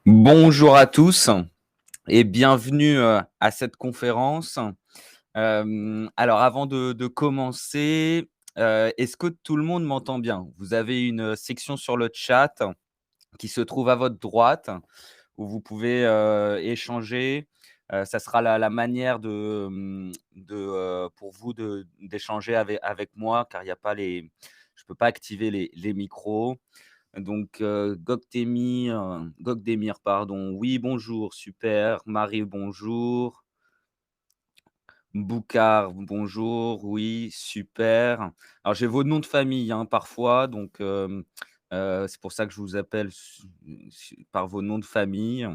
Bonjour à tous et bienvenue, à cette conférence. Alors avant de commencer, est-ce que tout le monde m'entend bien? Vous avez une section sur le chat qui se trouve à votre droite où vous pouvez, échanger. Ça sera la manière pour vous d'échanger avec moi car il y a pas les je peux pas activer les micros. Donc, Gokdemir, pardon. Oui, bonjour, super. Marie, bonjour. Boukar, bonjour. Oui, super. Alors, j'ai vos noms de famille, hein, parfois, donc, c'est pour ça que je vous appelle par vos noms de famille.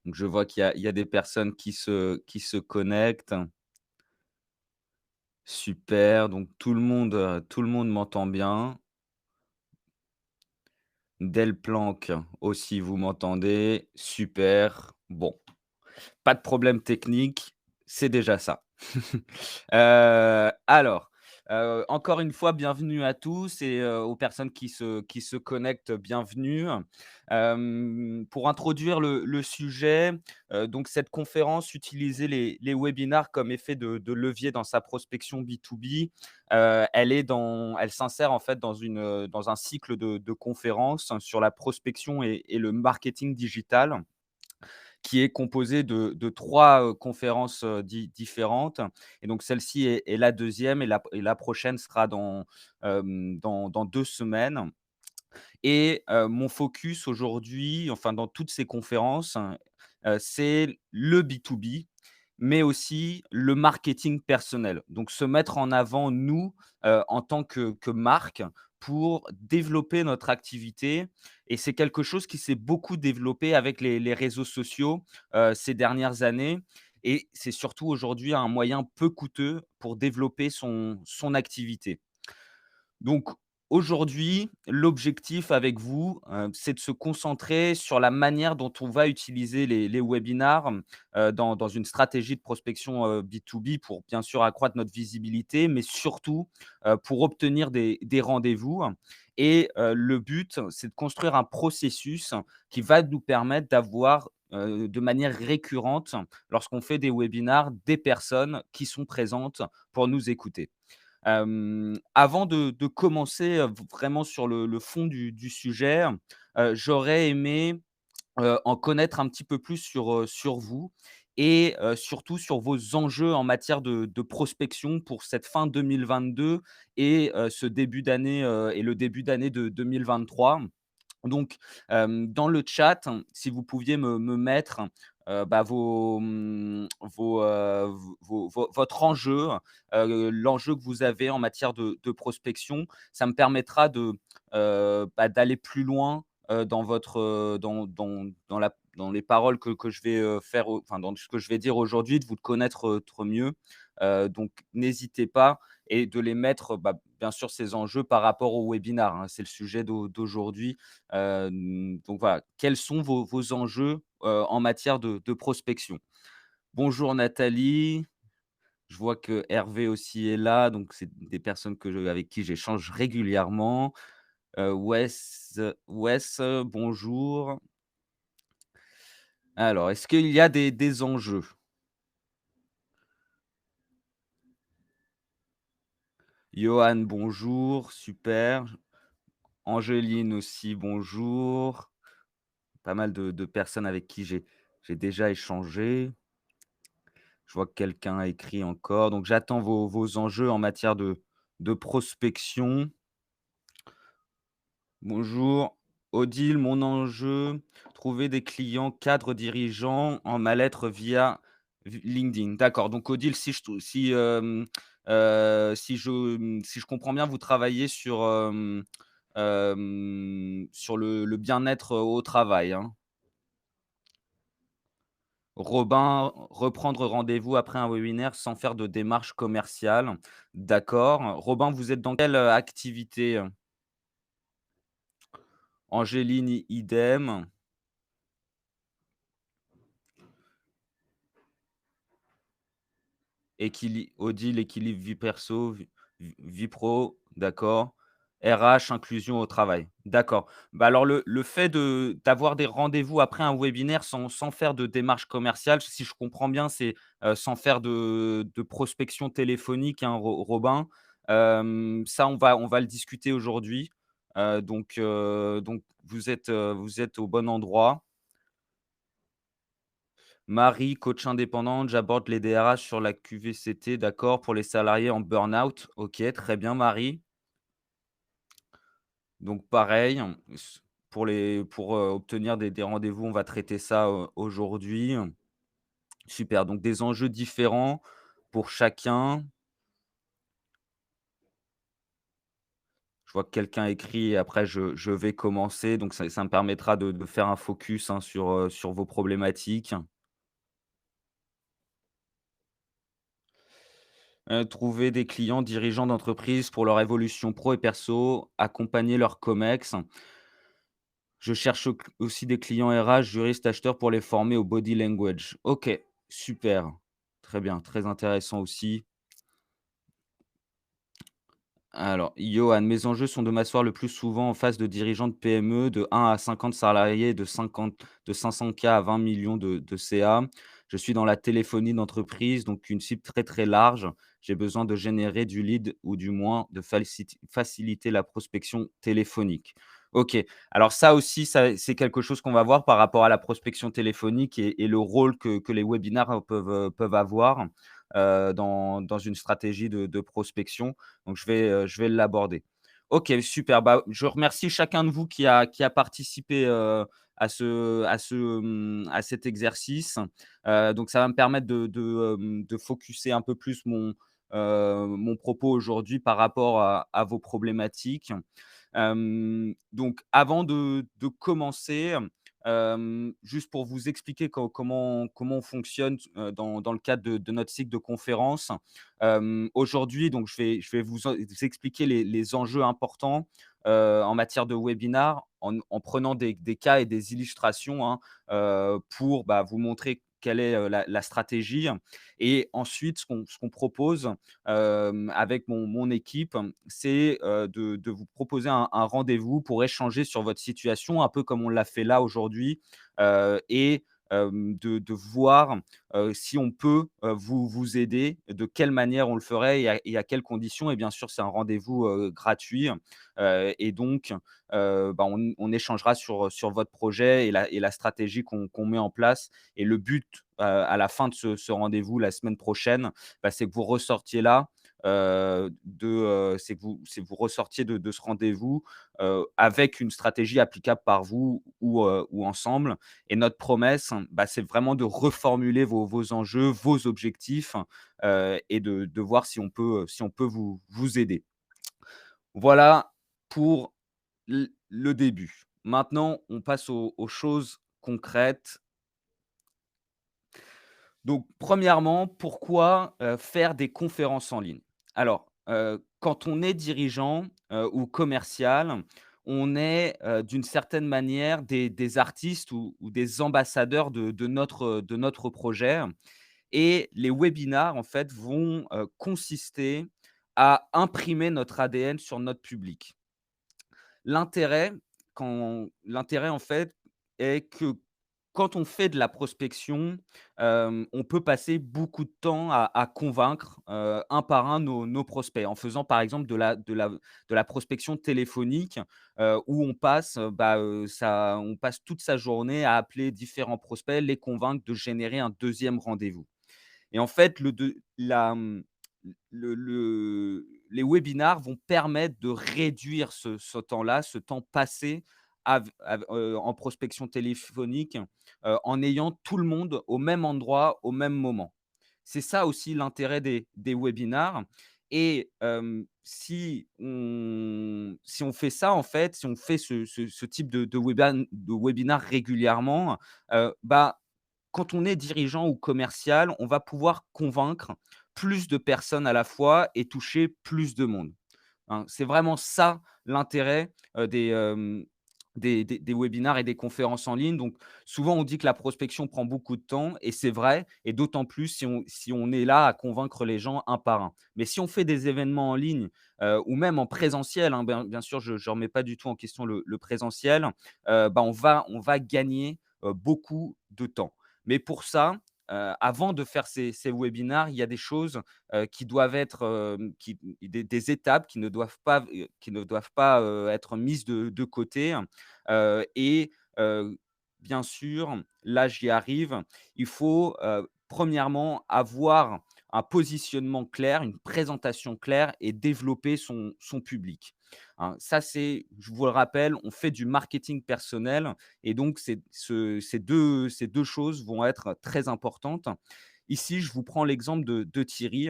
Donc, je vois qu'il y a des personnes qui se connectent. Super, donc tout le monde m'entend bien. Delplanque aussi, vous m'entendez? Super. Bon. Pas de problème technique, c'est déjà ça. Alors, encore une fois, bienvenue à tous et aux personnes qui se connectent, bienvenue. Pour introduire le sujet, donc cette conférence, utiliser les webinars comme effet de levier dans sa prospection B2B, elle s'insère en fait dans un cycle de conférences sur la prospection et le marketing digital qui est composé de 3 conférences, différentes et donc celle-ci est la deuxième et la prochaine sera dans 2 semaines et mon focus aujourd'hui, enfin dans toutes ces conférences, c'est le B2B, mais aussi le marketing personnel. Donc se mettre en avant nous, en tant que marque pour développer notre activité et c'est quelque chose qui s'est beaucoup développé avec les réseaux sociaux, ces dernières années et c'est surtout aujourd'hui un moyen peu coûteux pour développer son activité. Donc aujourd'hui, l'objectif avec vous, c'est de se concentrer sur la manière dont on va utiliser les webinars, dans une stratégie de prospection, B2B pour bien sûr accroître notre visibilité, mais surtout, pour obtenir des rendez-vous et le but, c'est de construire un processus qui va nous permettre d'avoir, de manière récurrente, lorsqu'on fait des webinars, des personnes qui sont présentes pour nous écouter. Avant de commencer, vraiment sur le fond du sujet, j'aurais aimé, en connaître un petit peu plus sur vous et surtout sur vos enjeux en matière de prospection pour cette fin 2022 et ce début d'année, et le début d'année de 2023. Donc, dans le chat, si vous pouviez me mettre, bah, votre enjeu, l'enjeu que vous avez en matière de prospection, ça me permettra bah, d'aller plus loin, dans votre, dans les paroles que je vais, faire au enfin, dans ce que je vais dire aujourd'hui, de vous connaître, trop mieux. Donc n'hésitez pas et de les mettre, bah, bien sûr ces enjeux par rapport au webinar, hein, c'est le sujet d'aujourd'hui. Donc voilà, quels sont vos enjeux, en matière de prospection? Bonjour Nathalie, je vois que Hervé aussi est là, donc c'est des personnes avec qui j'échange régulièrement. Wes, bonjour. Alors, est-ce qu'il y a des enjeux? Johan, bonjour, super. Angéline aussi, bonjour. Pas mal de personnes avec qui j'ai déjà échangé. Je vois que quelqu'un a écrit encore. Donc j'attends vos enjeux en matière de prospection. Bonjour. Odile, mon enjeu, trouver des clients cadres dirigeants en mal-être via LinkedIn. D'accord. Donc Odile, si je comprends bien, vous travaillez sur le bien-être au travail, hein? Robin, reprendre rendez-vous après un webinaire sans faire de démarche commerciale. D'accord. Robin, vous êtes dans quelle, activité? Angéline, idem. Odile, équilibre vie perso, vie pro, d'accord. RH, inclusion au travail. D'accord. Bah, alors le fait d'avoir des rendez-vous après un webinaire sans faire de démarche commerciale, si je comprends bien, c'est, sans faire de prospection téléphonique, hein, Robin. Ça, on va le discuter aujourd'hui. Donc vous êtes au bon endroit. Marie, coach indépendante, j'aborde les DRH sur la QVCT, d'accord, pour les salariés en burn-out. OK, très bien Marie. Donc pareil, pour obtenir des rendez-vous, on va traiter ça, aujourd'hui. Super, donc des enjeux différents pour chacun. Je vois que quelqu'un écrit et après je vais commencer, donc ça me permettra de faire un focus, hein, sur vos problématiques. Trouver des clients dirigeants d'entreprise pour leur évolution pro et perso, accompagner leurs comex. Je cherche aussi des clients RH, juristes, acheteurs pour les former au body language. OK, super. Très bien, très intéressant aussi. Alors, Johan, mes enjeux sont de m'asseoir le plus souvent en face de dirigeants de PME de 1 à 50 salariés, de 500K à 20 millions de CA. Je suis dans la téléphonie d'entreprise, donc une cible très très large. J'ai besoin de générer du lead ou du moins de faciliter la prospection téléphonique. Ok, alors ça aussi, c'est quelque chose qu'on va voir par rapport à la prospection téléphonique et le rôle que les webinaires peuvent avoir dans une stratégie de prospection. Donc je vais l'aborder. OK, super. Bah, je remercie chacun de vous qui a participé, à cet exercice. Donc ça va me permettre de focuser un peu plus mon propos aujourd'hui par rapport à vos problématiques. Donc avant de commencer, juste pour vous expliquer comment on fonctionne, dans le cadre de notre cycle de conférences. Aujourd'hui, donc je vais vous expliquer les enjeux importants, en matière de webinar en prenant des cas et des illustrations, hein, pour, bah, vous montrer quelle est, la stratégie et ensuite ce qu'on propose, avec mon équipe, c'est, de vous proposer un rendez-vous pour échanger sur votre situation, un peu comme on l'a fait là aujourd'hui, et de voir si on peut, vous aider, de quelle manière on le ferait et à quelles conditions et bien sûr, c'est un rendez-vous, gratuit, et donc bah, on échangera sur votre projet et la stratégie qu'on met en place et le but, à la fin de ce rendez-vous la semaine prochaine, bah, c'est que vous ressortiez là, c'est que vous ressortiez de ce rendez-vous, avec une stratégie applicable par vous ou ensemble et notre promesse, bah, c'est vraiment de reformuler vos enjeux, vos objectifs, et de voir si on peut vous aider. Voilà pour le début. Maintenant, on passe aux choses concrètes. Donc premièrement, pourquoi, faire des conférences en ligne? Alors, quand on est dirigeant, ou commercial, on est, d'une certaine manière des artistes ou des ambassadeurs de notre projet et les webinars, en fait, vont, consister à imprimer notre ADN sur notre public. L'intérêt l'intérêt, en fait, est que quand on fait de la prospection, on peut passer beaucoup de temps à convaincre, un par un nos prospects. En faisant, par exemple, de la prospection téléphonique, où on passe, on passe toute sa journée à appeler différents prospects, les convaincre de générer un deuxième rendez-vous. Et en fait, les webinars vont permettre de réduire ce temps-là, ce temps passé en prospection téléphonique, en ayant tout le monde au même endroit, au même moment. C'est ça aussi l'intérêt des webinars et si on fait ça, en fait, si on fait ce type de webinar régulièrement, bah, quand on est dirigeant ou commercial, on va pouvoir convaincre plus de personnes à la fois et toucher plus de monde, hein. C'est vraiment ça l'intérêt, des webinars et des conférences en ligne. Donc souvent, on dit que la prospection prend beaucoup de temps et c'est vrai, et d'autant plus si on est là à convaincre les gens un par un. Mais si on fait des événements en ligne, ou même en présentiel, hein, bien sûr, je ne remets pas du tout en question le présentiel, bah, on va gagner, beaucoup de temps. Mais pour ça, avant de faire ces webinars, il y a des choses, qui doivent être, des étapes qui ne doivent pas, être mises de côté. Et bien sûr, là, j'y arrive, il faut, premièrement, avoir un positionnement clair, une présentation claire et développer son public, hein. Ça, je vous le rappelle, on fait du marketing personnel et donc ces deux choses vont être très importantes. Ici, je vous prends l'exemple de Thierry.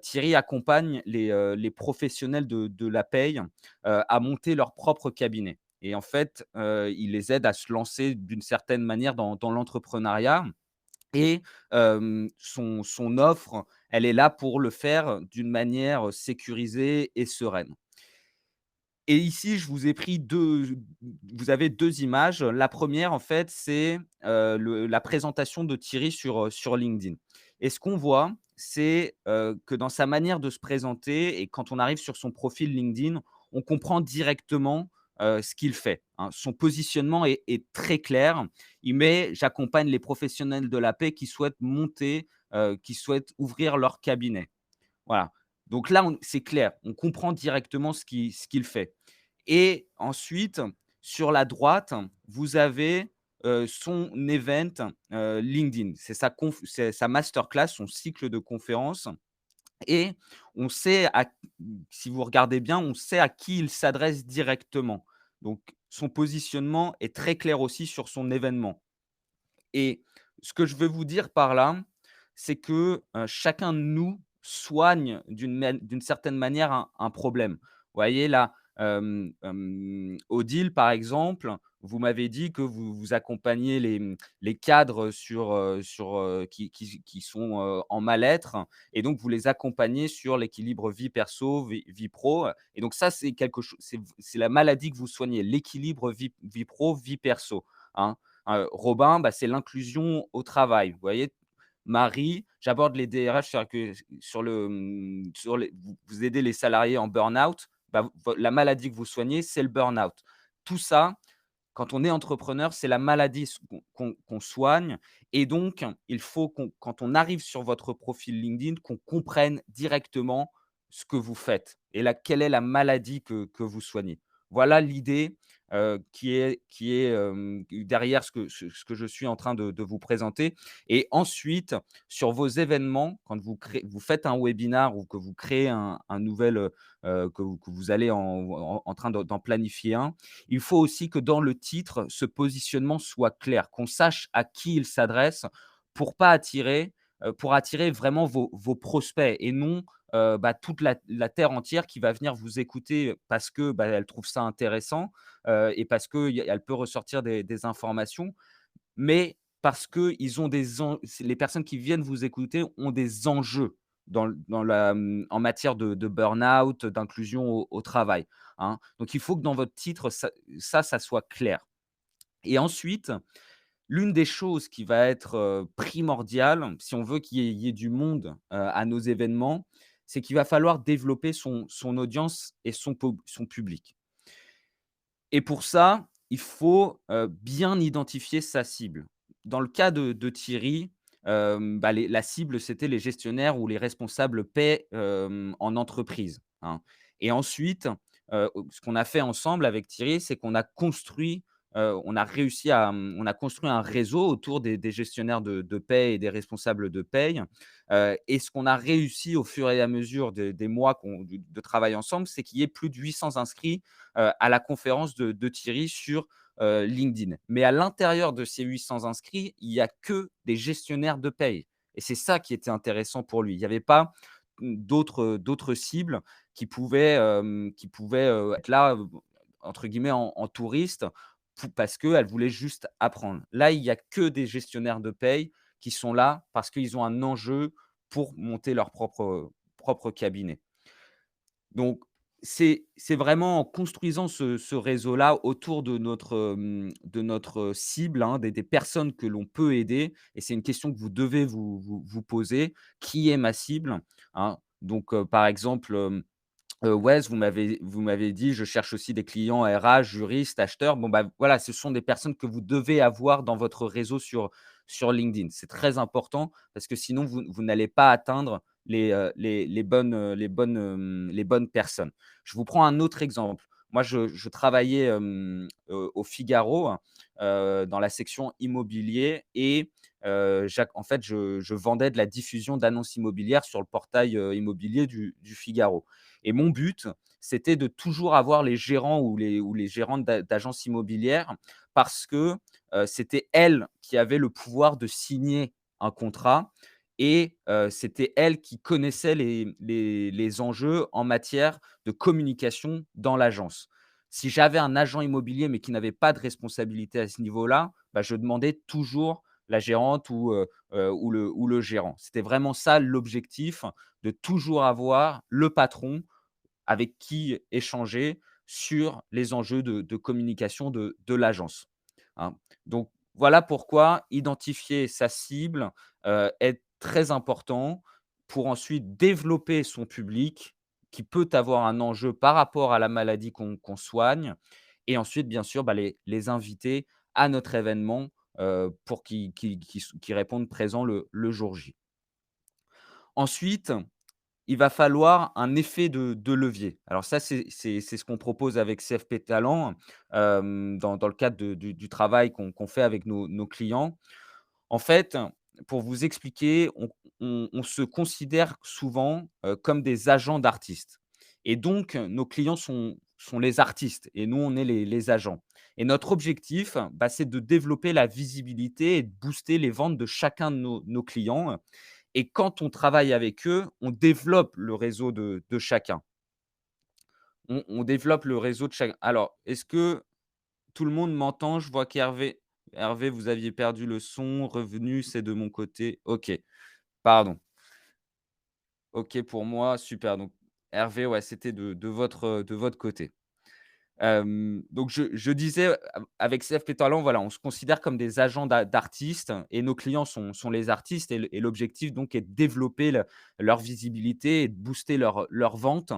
Thierry accompagne les professionnels de la paye, à monter leur propre cabinet. Et en fait, il les aide à se lancer d'une certaine manière dans l'entrepreneuriat et son offre, elle est là pour le faire d'une manière sécurisée et sereine. Et ici, je vous ai pris 2. Vous avez 2 images. La première, en fait, c'est, la présentation de Thierry sur LinkedIn. Et ce qu'on voit, c'est, que dans sa manière de se présenter et quand on arrive sur son profil LinkedIn, on comprend directement, ce qu'il fait, hein. Son positionnement est très clair. Il met: «J'accompagne les professionnels de la paix qui souhaitent monter, qui souhaitent ouvrir leur cabinet». Voilà. Donc là, c'est clair, on comprend directement ce qu'il fait. Et ensuite, sur la droite, vous avez, son event, LinkedIn. C'est sa masterclass, son cycle de conférences. Et on sait si vous regardez bien, on sait à qui il s'adresse directement. Donc son positionnement est très clair aussi sur son événement. Et ce que je veux vous dire par là, c'est que, chacun de nous soigne d'une certaine manière un problème. Vous voyez là, Odile par exemple, vous m'avez dit que vous accompagnez les cadres qui sont, en mal-être, et donc vous les accompagnez sur l'équilibre vie perso, vie pro, et donc ça c'est quelque chose, c'est la maladie que vous soignez, l'équilibre vie pro, vie perso, hein. Robin, bah, c'est l'inclusion au travail. Vous voyez? Marie, j'aborde les DRH sur les vous aidez les salariés en burn-out, bah, la maladie que vous soignez, c'est le burn-out. Tout ça, quand on est entrepreneur, c'est la maladie qu'on soigne, et donc il faut quand on arrive sur votre profil LinkedIn, qu'on comprenne directement ce que vous faites et quelle est la maladie que vous soignez. Voilà l'idée, qui est derrière ce que je suis en train de vous présenter. Et ensuite, sur vos événements, quand vous faites un webinar ou que vous créez un nouvel, que vous allez en train d'en planifier un, il faut aussi que dans le titre, ce positionnement soit clair, qu'on sache à qui il s'adresse pour attirer vraiment vos prospects et non, bah, toute la terre entière qui va venir vous écouter parce que, bah, elle trouve ça intéressant, et parce qu'elle peut ressortir des informations, mais parce qu'ils ont les personnes qui viennent vous écouter ont des enjeux en matière de burn-out, d'inclusion au travail, hein. Donc il faut que dans votre titre, ça soit clair. Et ensuite, l'une des choses qui va être, primordiale, si on veut qu'il y ait du monde, à nos événements, c'est qu'il va falloir développer son audience et son public. Et pour ça, il faut, bien identifier sa cible. Dans le cas de Thierry, bah, la cible, c'était les gestionnaires ou les responsables paie, en entreprise, hein. Et ensuite, ce qu'on a fait ensemble avec Thierry, c'est qu'on a construit, on a construit un réseau autour des gestionnaires de paie et des responsables de paie. Et ce qu'on a réussi au fur et à mesure des mois de travail ensemble, c'est qu'il y ait plus de 800 inscrits, à la conférence de Thierry sur, LinkedIn. Mais à l'intérieur de ces 800 inscrits, il y a que des gestionnaires de paye, et c'est ça qui était intéressant pour lui. Il y avait pas, d'autres cibles qui pouvaient, être là, entre guillemets «en touriste», parce qu'elles voulaient juste apprendre. Là, il y a que des gestionnaires de paye qui sont là parce qu'ils ont un enjeu pour monter leur propre cabinet. Donc C'est vraiment en construisant ce réseau-là autour de notre cible, hein, des personnes que l'on peut aider et c'est une question que vous devez vous poser: «Qui est ma cible?» hein. Donc, par exemple, Wes, vous m'avez dit: «Je cherche aussi des clients RH, juristes, acheteurs». Bon, bah, voilà, ce sont des personnes que vous devez avoir dans votre réseau sur LinkedIn. C'est très important parce que sinon vous n'allez pas atteindre les bonnes personnes. Je vous prends un autre exemple. Moi, je travaillais, au Figaro, hein, dans la section immobilier et en fait, je vendais de la diffusion d'annonces immobilières sur le portail, immobilier du Figaro. Et mon but, c'était de toujours avoir les gérants ou les gérantes d'agences immobilières parce que, c'était elles qui avaient le pouvoir de signer un contrat et c'était elles qui connaissaient les enjeux en matière de communication dans l'agence. Si j'avais un agent immobilier, mais qui n'avait pas de responsabilité à ce niveau-là, bah, je demandais toujours la gérante ou le gérant. C'était vraiment ça l'objectif, de toujours avoir le patron avec qui échanger sur les enjeux de communication de l'agence, hein. Donc voilà pourquoi identifier sa cible, est très important pour ensuite développer son public qui peut avoir un enjeu par rapport à la maladie qu'on soigne et ensuite bien sûr, bah, les inviter à notre événement, pour qu'ils répondent présents le jour J. Ensuite, il va falloir un effet de levier. Alors ça, c'est ce qu'on propose avec CFP Talent, dans le cadre du travail qu'on fait avec nos clients. En fait, pour vous expliquer, on se considère souvent, comme des agents d'artistes et donc nos clients sont les artistes et nous, on est les agents et notre objectif, bah, c'est de développer la visibilité et de booster les ventes de chacun de nos clients et quand on travaille avec eux, on développe le réseau de chacun. On développe le réseau de chacun. Alors, est-ce que tout le monde m'entend? Je vois qu'Hervé, vous aviez perdu le son, revenu, c'est de mon côté. OK, pardon. OK pour moi, super. Donc Hervé, ouais, c'était de votre côté. Donc je disais, avec CFP Talent, voilà, on se considère comme des agents d'artistes et nos clients sont les artistes et l'objectif donc est de développer leur visibilité et de booster leur vente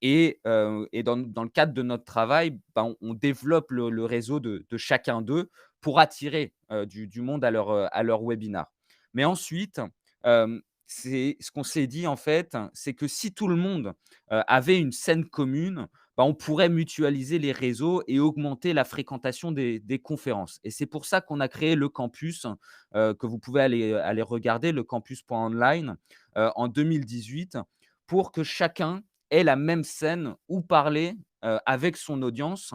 et dans le cadre de notre travail, ben, on développe le réseau de chacun d'eux pour attirer, du monde à leur webinar. Mais ensuite, c'est ce qu'on s'est dit en fait, c'est que si tout le monde, avait une scène commune, bah, on pourrait mutualiser les réseaux et augmenter la fréquentation des conférences et c'est pour ça qu'on a créé le campus, que vous pouvez aller regarder, le campus.online, en 2018 pour que chacun ait la même scène où parler, avec son audience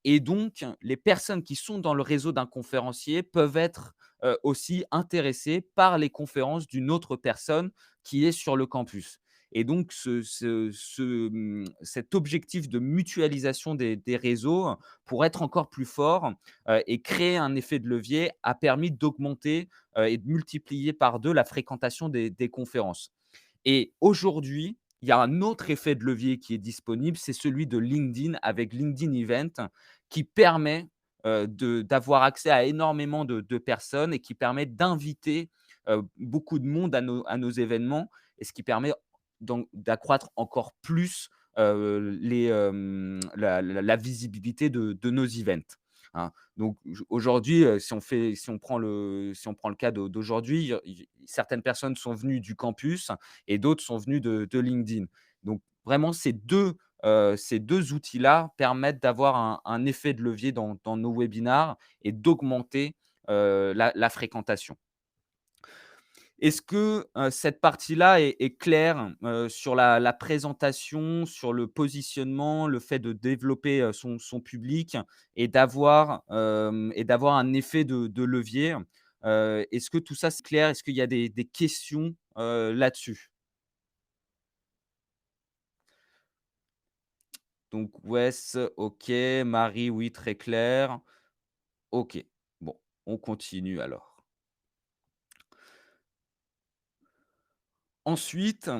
et donc les personnes qui sont dans le réseau d'un conférencier peuvent être, aussi intéressées par les conférences d'une autre personne qui est sur le campus et donc cet objectif de mutualisation des réseaux pour être encore plus fort, et créer un effet de levier a permis d'augmenter, et de multiplier par 2 la fréquentation des conférences. Et aujourd'hui, il y a un autre effet de levier qui est disponible, c'est celui de LinkedIn avec LinkedIn Event qui permet, d'avoir accès à énormément de personnes et qui permet d'inviter, beaucoup de monde à nos événements et ce qui permet d'accroître encore plus, la visibilité de nos events, hein. Donc aujourd'hui, si on prend le cas d'aujourd'hui, certaines personnes sont venues du campus et d'autres sont venues de LinkedIn. Donc vraiment ces deux outils-là permettent d'avoir un effet de levier dans nos webinars et d'augmenter, la fréquentation. Est-ce que, cette partie-là est claire, sur la présentation, sur le positionnement, le fait de développer, son public et d'avoir un effet de levier? Est-ce que tout ça, c'est clair? Est-ce qu'il y a des questions, là-dessus? Donc Wes, OK. Marie, oui, très clair. OK. Bon, on continue alors. Ensuite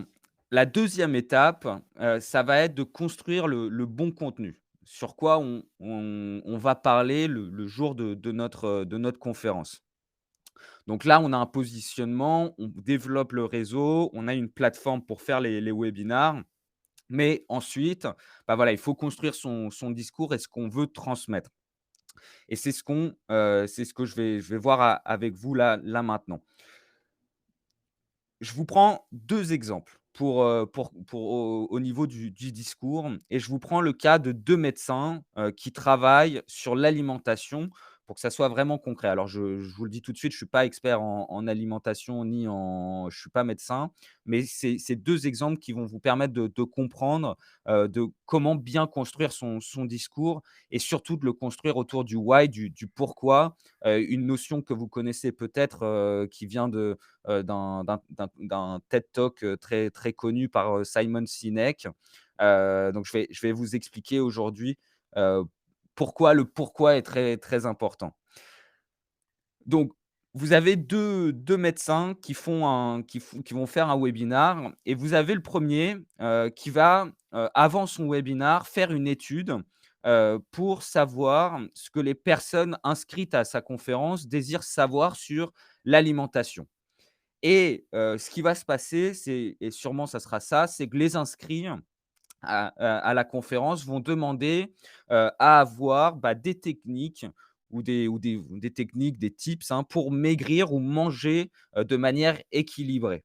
La deuxième étape, ça va être de construire le bon contenu. Sur quoi on va parler le jour de notre conférence. Donc là, on a un positionnement, on développe le réseau, on a une plateforme pour faire les webinars, mais ensuite, bah, voilà, il faut construire son discours et ce qu'on veut transmettre et c'est ce que je vais voir avec vous là maintenant. Je vous prends 2 exemples pour au niveau du discours et je vous prends le cas de 2 médecins, qui travaillent sur l'alimentation pour que ça soit vraiment concret. Alors je vous le dis tout de suite, je ne suis pas expert en alimentation ni en je suis pas médecin, mais c'est 2 exemples qui vont vous permettre de comprendre, de comment bien construire son discours et surtout de le construire autour du why, du pourquoi, une notion que vous connaissez peut-être, qui vient d'un TED Talk, très très connu par, Simon Sinek. Donc je vais vous expliquer aujourd'hui, heu, pourquoi le pourquoi est très très important. Donc vous avez deux médecins qui vont faire un webinar et vous avez le premier qui va, avant son webinar, faire une étude, pour savoir ce que les personnes inscrites à sa conférence désirent savoir sur l'alimentation. Et ce qui va se passer, c'est et sûrement ça sera ça, c'est que les inscrits à la conférence vont demander, à avoir, bah, des techniques ou des techniques, des tips, hein, pour maigrir ou manger, de manière équilibrée.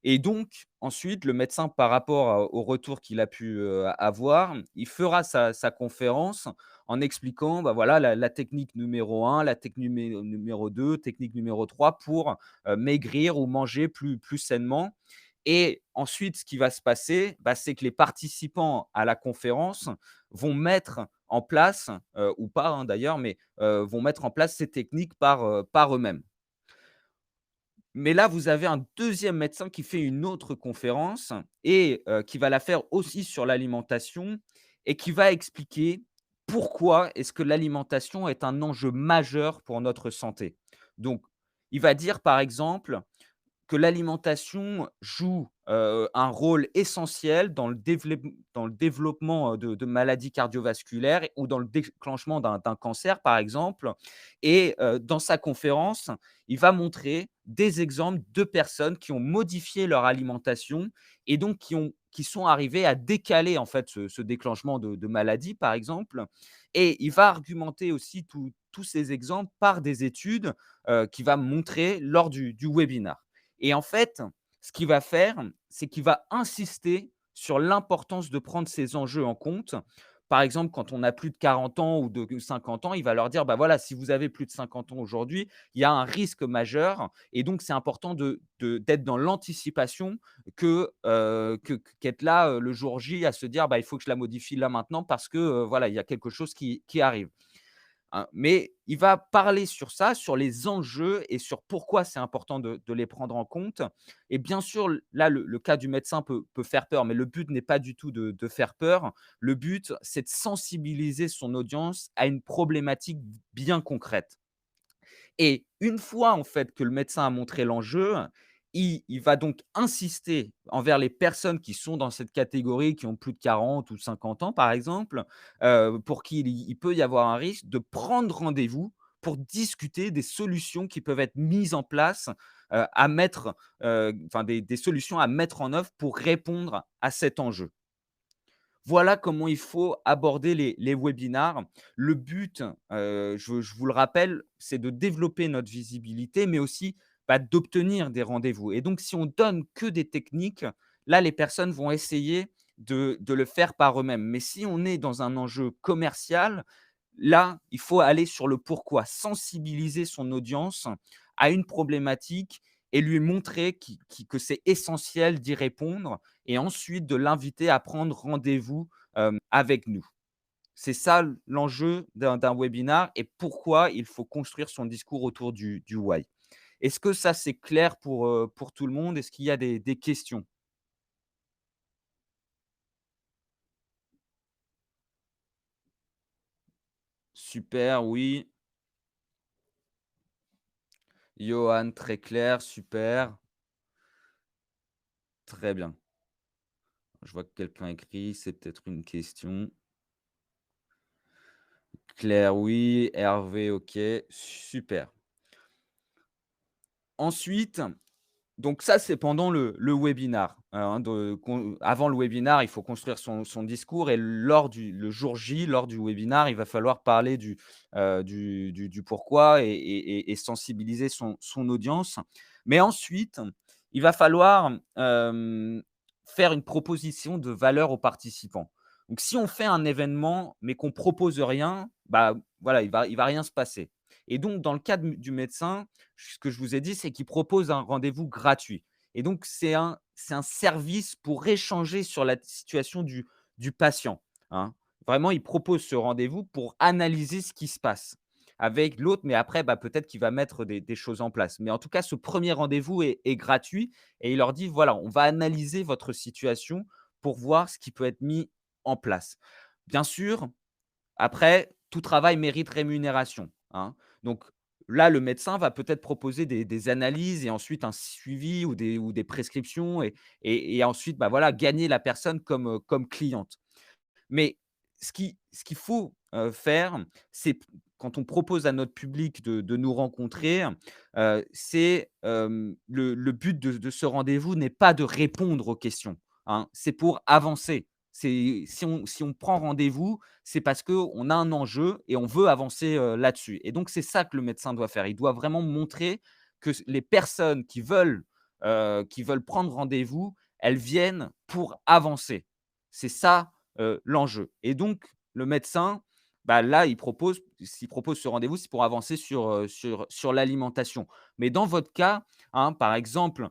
Et donc ensuite, le médecin, par rapport au retour qu'il a pu, avoir, il fera sa conférence en expliquant, bah, voilà, la technique numéro un, la technique numéro 2, technique numéro 3 pour, maigrir ou manger plus sainement. Et ensuite, ce qui va se passer, bah, c'est que les participants à la conférence vont mettre en place, ou pas, hein, d'ailleurs, mais, vont mettre en place ces techniques par eux-mêmes. Mais là, vous avez un deuxième médecin qui fait une autre conférence et qui va la faire aussi sur l'alimentation et qui va expliquer pourquoi est-ce que l'alimentation est un enjeu majeur pour notre santé. Donc, il va dire, par exemple, que l'alimentation joue, un rôle essentiel dans le développement, de maladies cardiovasculaires ou dans le déclenchement d'un cancer, par exemple. Et dans sa conférence, il va montrer des exemples de personnes qui ont modifié leur alimentation et donc qui sont arrivées à décaler, en fait, ce déclenchement de maladie, par exemple. Et il va argumenter aussi tous ces exemples par des études, qu'il va montrer lors du webinar. Et en fait, ce qu'il va faire, c'est qu'il va insister sur l'importance de prendre ces enjeux en compte. Par exemple, quand on a plus de 40 ans ou de 50 ans, il va leur dire: «Bah, voilà, si vous avez plus de 50 ans aujourd'hui, il y a un risque majeur et donc c'est important d'être dans l'anticipation qu'être là, le jour J à se dire: "Bah, il faut que je la modifie là maintenant parce que, voilà, il y a quelque chose qui arrive"». Hein, mais il va parler sur ça, sur les enjeux et sur pourquoi c'est important de les prendre en compte. Et bien sûr, là, le cas du médecin peut faire peur, mais le but n'est pas du tout de faire peur. Le but, c'est de sensibiliser son audience à une problématique bien concrète. Et une fois, en fait, que le médecin a montré l'enjeu, il va donc insister envers les personnes qui sont dans cette catégorie, qui ont plus de 40 ou 50 ans, par exemple, pour qui il peut y avoir un risque de prendre rendez-vous pour discuter des solutions qui peuvent être mises en place, à mettre, enfin des solutions à mettre en œuvre pour répondre à cet enjeu. Voilà comment il faut aborder les webinars. Le but, je vous le rappelle, c'est de développer notre visibilité, mais aussi, bah, d'obtenir des rendez-vous et donc si on donne que des techniques, là, les personnes vont essayer de le faire par eux-mêmes. Mais si on est dans un enjeu commercial, là, il faut aller sur le pourquoi, sensibiliser son audience à une problématique et lui montrer que c'est essentiel d'y répondre et ensuite de l'inviter à prendre rendez-vous, avec nous. C'est ça l'enjeu d'un webinar et pourquoi il faut construire son discours autour du why. Est-ce que ça, c'est clair pour tout le monde? Est-ce qu'il y a des questions? Super, oui. Johan, très clair, super. Très bien. Je vois que quelqu'un écrit, c'est peut-être une question. Claire, oui. Hervé, OK, super. Ensuite, donc ça, c'est pendant le webinar, hein, avant le webinar, il faut construire son discours et le jour J, lors du webinar, il va falloir parler du pourquoi et sensibiliser son audience. Mais ensuite, il va falloir, faire une proposition de valeur aux participants. Donc si on fait un événement, mais qu'on propose rien, bah, voilà, il va rien se passer. Et donc dans le cas du médecin, ce que je vous ai dit, c'est qu'il propose un rendez-vous gratuit. Et donc, c'est un service pour échanger sur la situation du patient, hein. Vraiment, il propose ce rendez-vous pour analyser ce qui se passe avec l'autre, mais après, bah, peut-être qu'il va mettre des choses en place. Mais en tout cas, ce premier rendez-vous est gratuit et il leur dit: «Voilà, on va analyser votre situation pour voir ce qui peut être mis en place». Bien sûr, après, tout travail mérite rémunération, hein. Donc là, le médecin va peut-être proposer des analyses et ensuite un suivi ou des prescriptions et ensuite, bah, voilà, gagner la personne comme cliente. Mais ce qu'il faut, faire, c'est quand on propose à notre public de nous rencontrer, c'est, le but de ce rendez-vous n'est pas de répondre aux questions, hein, c'est pour avancer. C'est si on prend rendez-vous, c'est parce qu'on a un enjeu et on veut avancer, là-dessus et donc c'est ça que le médecin doit faire. Il doit vraiment montrer que les personnes qui veulent prendre rendez-vous, elles viennent pour avancer. C'est ça, l'enjeu et donc le médecin, bah, là, s'il propose ce rendez-vous, c'est pour avancer sur l'alimentation. Mais dans votre cas, hein, par exemple,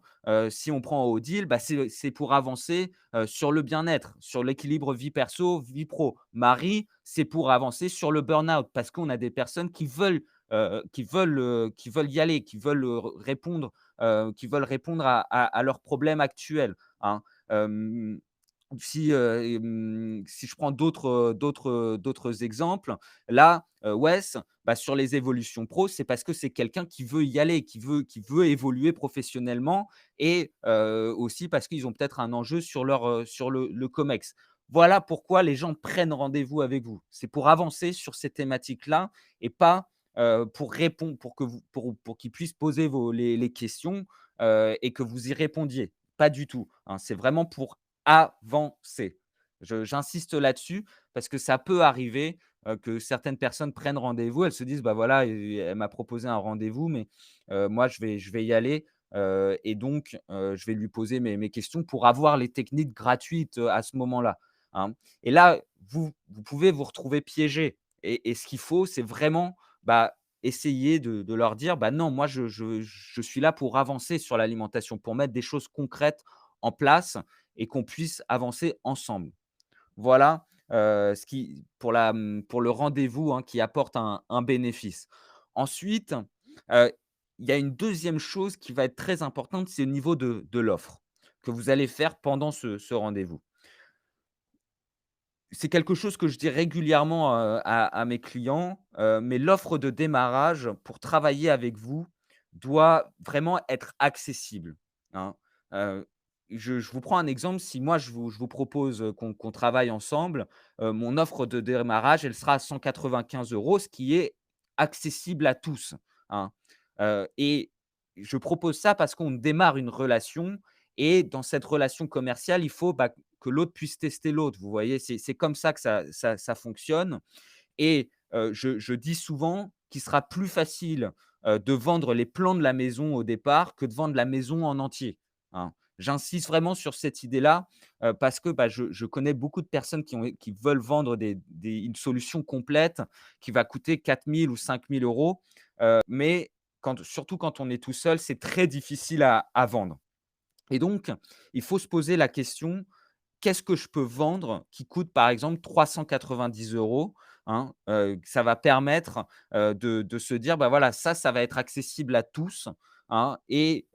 si on prend Odile, bah, c'est pour avancer, sur le bien-être, sur l'équilibre vie perso, vie pro. Marie, c'est pour avancer sur le burn-out parce qu'on a des personnes qui veulent y aller, qui veulent répondre à leurs problèmes actuels, hein. Hem si je prends d'autres exemples, là, Wes, bah, sur les évolutions pro, c'est parce que c'est quelqu'un qui veut y aller, qui veut évoluer professionnellement et aussi parce qu'ils ont peut-être un enjeu sur le COMEX. Voilà pourquoi les gens prennent rendez-vous avec vous. C'est pour avancer sur ces thématiques-là et pas, pour répondre pour qu'ils puissent poser les questions, et que vous y répondiez. Pas du tout, hein. C'est vraiment pour avancer. J'insiste là-dessus parce que ça peut arriver, que certaines personnes prennent rendez-vous. Elles se disent: «Bah, voilà, elle m'a proposé un rendez-vous, mais moi je vais y aller, et donc je vais lui poser mes questions pour avoir les techniques gratuites, à ce moment-là», hein. Et là, vous pouvez vous retrouver piégé et ce qu'il faut, c'est vraiment, bah, essayer de leur dire: «Bah, non, moi je suis là pour avancer sur l'alimentation, pour mettre des choses concrètes en place et qu'on puisse avancer ensemble». Voilà, ce qui pour le rendez-vous, hein, qui apporte un bénéfice. Ensuite, heu, il y a une deuxième chose qui va être très importante, c'est au niveau de l'offre que vous allez faire pendant ce rendez-vous. C'est quelque chose que je dis régulièrement, à mes clients, mais l'offre de démarrage pour travailler avec vous doit vraiment être accessible, hein. Heu, je vous prends un exemple, si moi je vous propose, qu'on travaille ensemble, mon offre de démarrage, elle sera à 195 €, ce qui est accessible à tous, hein. Et je propose ça parce qu'on démarre une relation et dans cette relation commerciale, il faut, bah, que l'autre puisse tester l'autre, vous voyez? C'est comme ça que ça fonctionne et je dis souvent qu'il sera plus facile, de vendre les plans de la maison au départ que de vendre la maison en entier, hein. J'insiste vraiment sur cette idée-là, parce que, bah, je connais beaucoup de personnes qui veulent vendre une solution complète qui va coûter 4 000 ou 5 000 €, mais surtout quand on est tout seul, c'est très difficile à vendre et donc il faut se poser la question: «Qu'est-ce que je peux vendre qui coûte par exemple 390 €?» hein, ça va permettre, de se dire: «Bah, voilà, ça va être accessible à tous», hein et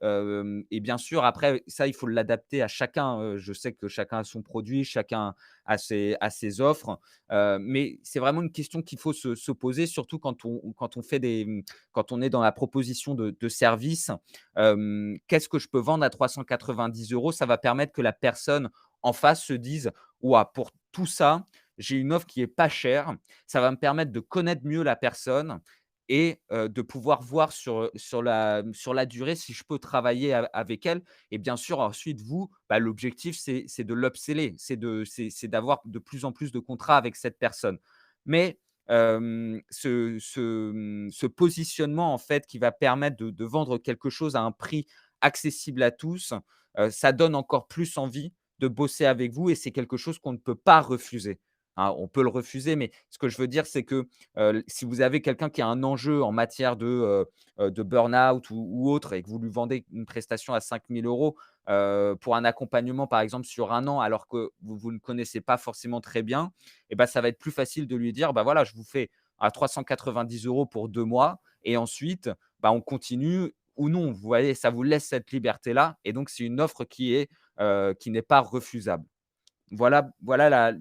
bien sûr après ça, il faut l'adapter à chacun, je sais que chacun a son produit, chacun a ses offres, mais c'est vraiment une question qu'il faut se poser surtout quand on fait quand on est dans la proposition de service. Qu'est-ce que je peux vendre à 390 €? Ça va permettre que la personne en face se disent: «Ouah, pour tout ça, j'ai une offre qui est pas chère. Ça va me permettre de connaître mieux la personne et de pouvoir voir sur la durée si je peux travailler avec elle». Et bien sûr, ensuite vous, bah, l'objectif c'est de l'upseller, c'est d'avoir de plus en plus de contrats avec cette personne. Mais ce positionnement en fait qui va permettre de vendre quelque chose à un prix accessible à tous, ça donne encore plus envie de bosser avec vous et c'est quelque chose qu'on ne peut pas refuser, hein. On peut le refuser, mais ce que je veux dire, c'est que, si vous avez quelqu'un qui a un enjeu en matière de burn-out ou autre et que vous lui vendez une prestation à 5 000 € pour un accompagnement, par exemple, sur un an, alors que vous ne connaissez pas forcément très bien, et bah, ça va être plus facile de lui dire: «Bah, voilà, je vous fais à 390 € pour 2 mois et ensuite, bah, on continue ou non». Vous voyez? Ça vous laisse cette liberté-là et donc c'est une offre qui n'est pas refusable. Voilà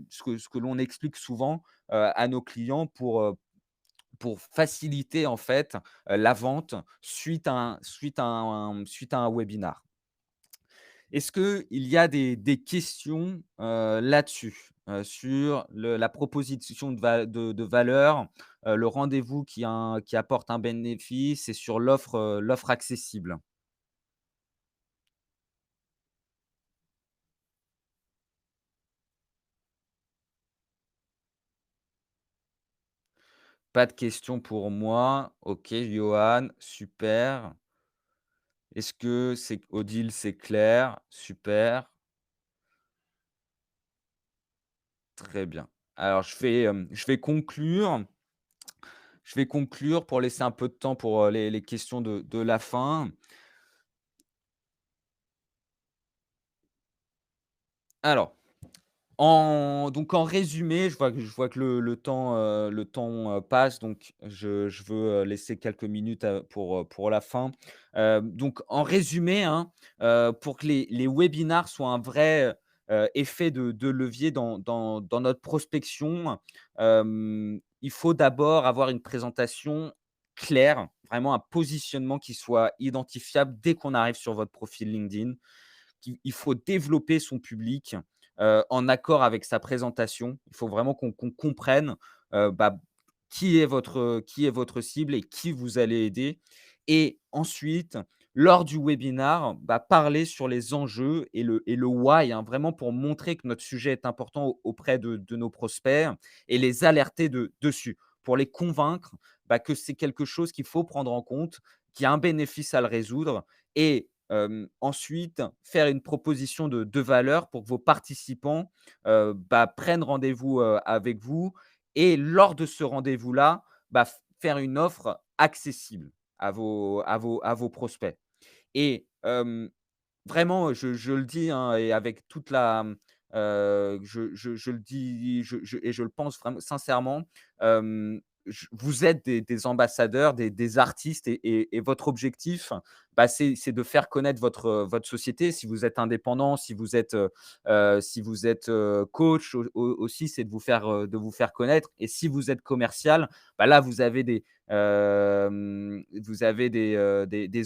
ce que l'on explique souvent, à nos clients pour faciliter en fait, la vente suite à un webinar. Est-ce qu'il y a des questions, là-dessus, sur la proposition de valeur, le rendez-vous qui apporte un bénéfice et sur l'offre accessible? Pas de questions pour moi. OK, Johan, super. Est-ce que c'est Odile, c'est clair? Super, très bien. Alors je vais conclure pour laisser un peu de temps pour, les questions de la fin. Alors, en résumé, je vois que le temps passe, donc je veux, laisser quelques minutes, pour la fin. Donc en résumé, hein, pour que les webinars soient un vrai, effet de levier dans notre prospection, il faut d'abord avoir une présentation claire, vraiment un positionnement qui soit identifiable dès qu'on arrive sur votre profil LinkedIn. Il faut développer son public, en accord avec sa présentation. Il faut vraiment qu'on comprenne, bah, qui est votre cible et qui vous allez aider et ensuite, lors du webinar, bah, parler sur les enjeux et le why, hein, vraiment pour montrer que notre sujet est important auprès de nos prospects et les alerter dessus. Pour les convaincre, bah, que c'est quelque chose qu'il faut prendre en compte, qu'il y a un bénéfice à le résoudre et ensuite, faire une proposition de valeur pour que vos participants, bah, prennent rendez-vous, avec vous et lors de ce rendez-vous-là, bah, faire une offre accessible à vos prospects et vraiment, je le dis, hein, et avec toute la, je le dis, je le pense vraiment sincèrement, vous êtes des ambassadeurs, des artistes et votre objectif, bah, c'est de faire connaître votre société. Si vous êtes indépendant, si vous êtes coach aussi, c'est de vous faire connaître et si vous êtes commercial, bah, là, vous avez des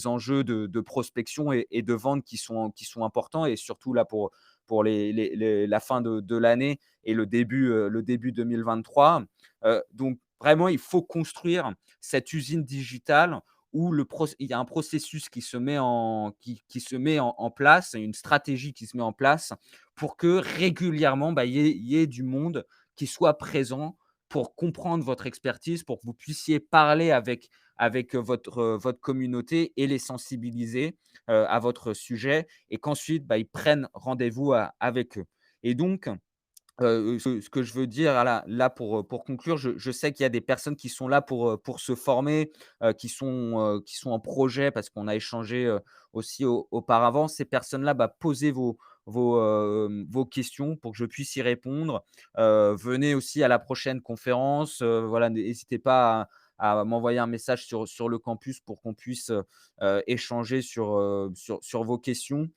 enjeux de prospection et de vente qui sont importants et surtout là pour la fin de l'année et le début 2023. Donc vraiment, il faut construire cette usine digitale où il y a un processus qui se met en place, une stratégie qui se met en place pour que régulièrement, bah, il y ait du monde qui soit présent pour comprendre votre expertise, pour que vous puissiez parler avec votre communauté et les sensibiliser, à votre sujet et qu'ensuite, bah, ils prennent rendez-vous avec eux et donc ce que je veux dire là pour conclure, je sais qu'il y a des personnes qui sont là pour se former, qui sont en projet parce qu'on a échangé, aussi auparavant. Ces personnes-là, bah, posez vos questions pour que je puisse y répondre. Venez aussi à la prochaine conférence, voilà, n'hésitez pas à m'envoyer un message sur le campus pour qu'on puisse, échanger sur vos questions.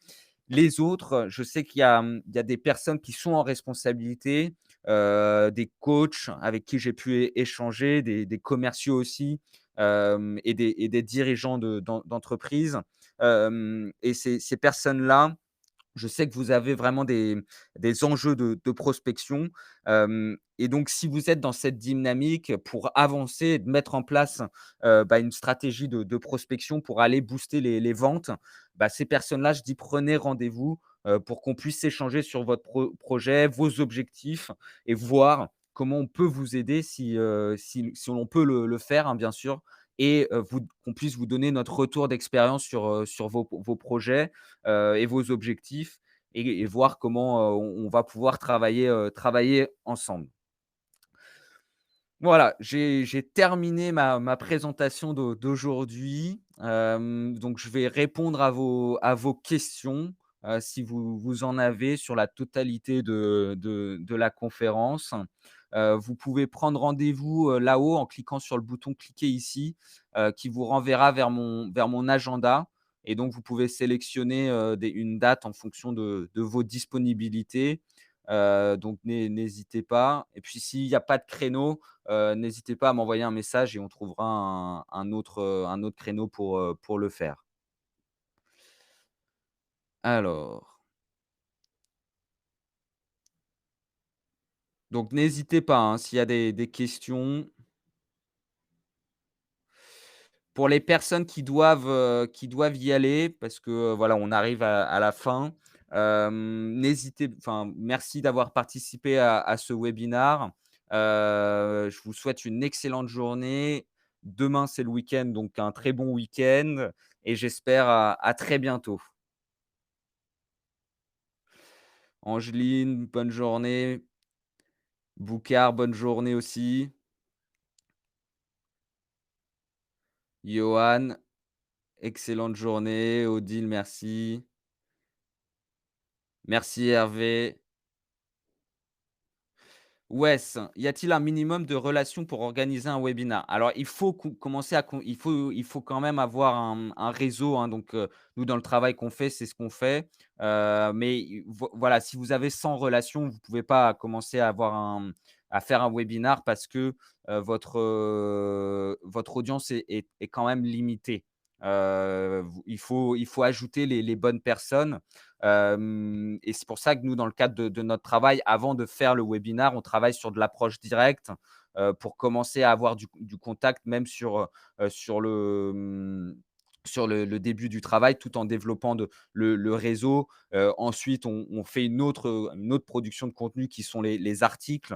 Les autres, je sais qu'il y a des personnes qui sont en responsabilité, des coachs avec qui j'ai pu échanger, des commerciaux aussi, et des dirigeants d'entreprises. Et ces personnes-là, Je sais que vous avez vraiment des enjeux de prospection, et donc si vous êtes dans cette dynamique pour avancer et de mettre en place, une stratégie de prospection pour aller booster les ventes, ces personnes-là, je dis prenez rendez-vous, pour qu'on puisse échanger sur votre projet, vos objectifs et voir comment on peut vous aider si on peut le faire, hein, bien sûr, et qu'on puisse vous donner notre retour d'expérience sur vos projets, et vos objectifs, et voir comment, on va pouvoir travailler ensemble. Voilà, j'ai terminé ma présentation d'aujourd'hui. Donc je vais répondre à vos questions, si vous en avez sur la totalité de la conférence. Vous pouvez prendre rendez-vous, là-haut en cliquant sur le bouton «Cliquez ici», qui vous renverra vers mon agenda, et donc vous pouvez sélectionner, une date en fonction de vos disponibilités. Donc n'hésitez pas, et puis s'il y a pas de créneau, n'hésitez pas à m'envoyer un message et on trouvera un autre créneau pour le faire. Alors, donc n'hésitez pas, hein, s'il y a des questions. Pour les personnes qui doivent y aller, parce que, voilà, on arrive à la fin, merci d'avoir participé à ce webinar. Je vous souhaite une excellente journée. Demain, c'est le week-end, donc un très bon week-end, et j'espère à très bientôt. Angeline, bonne journée. Boucard, bonne journée aussi. Johan, excellente journée. Odile, merci. Merci Hervé. Wes, y a-t-il un minimum de relations pour organiser un webinar? Alors, il faut commencer il faut quand même avoir un réseau, hein, donc nous, dans le travail qu'on fait, c'est ce qu'on fait. Mais voilà, si vous avez 100 relations, vous pouvez pas commencer à faire un webinar, parce que votre audience est quand même limitée. Il faut ajouter les bonnes personnes. Et c'est pour ça que nous, dans le cadre de notre travail, avant de faire le webinar, on travaille sur de l'approche directe, pour commencer à avoir du contact, même sur le début du travail, tout en développant le réseau. Ensuite, on fait une autre production de contenu qui sont les articles,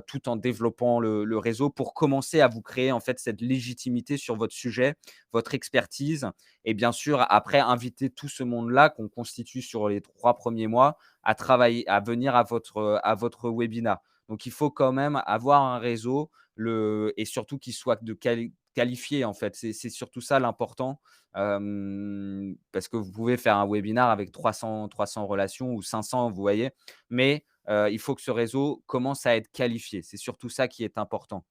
tout en développant le réseau pour commencer à vous créer, en fait, cette légitimité sur votre sujet, votre expertise, et bien sûr, après, inviter tout ce monde-là qu'on constitue sur les 3 premiers mois à travailler, à venir à votre webinar. Donc il faut quand même avoir un réseau, et surtout qu'il soit qualifié, en fait. C'est surtout ça l'important, parce que vous pouvez faire un webinar avec 300 relations ou 500, vous voyez? Mais il faut que ce réseau commence à être qualifié. C'est surtout ça qui est important.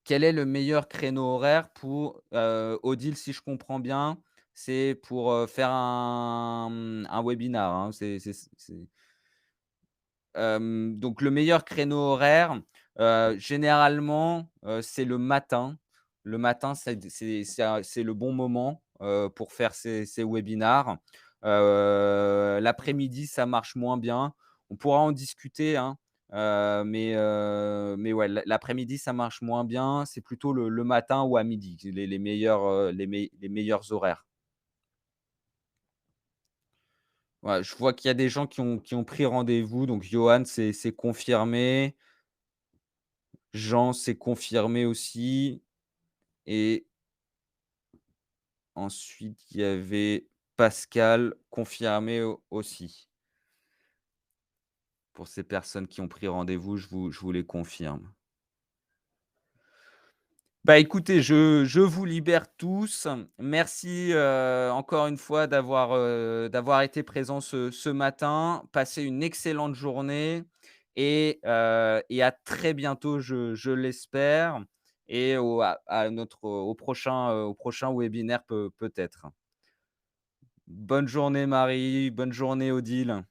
Quel est le meilleur créneau horaire pour, Odile, si je comprends bien, c'est pour, faire un webinar, hein? Donc le meilleur créneau horaire, généralement, c'est le matin. Le matin, c'est le bon moment, pour faire ces webinars. L'après-midi, ça marche moins bien. On pourra en discuter, hein, mais ouais, l'après-midi, ça marche moins bien. C'est plutôt le matin ou à midi, les meilleurs, les meilleurs horaires. Ouais, je vois qu'il y a des gens qui ont pris rendez-vous, donc Johan, c'est confirmé. Jean, c'est confirmé aussi, et ensuite il y avait Pascal, confirmé aussi. Pour ces personnes qui ont pris rendez-vous, je vous les confirme. Écoutez, je vous libère tous. Merci, encore une fois d'avoir été présent ce matin. Passez une excellente journée, et à très bientôt, je l'espère, et au prochain webinaire, peut-être. Bonne journée Marie, bonne journée Odile.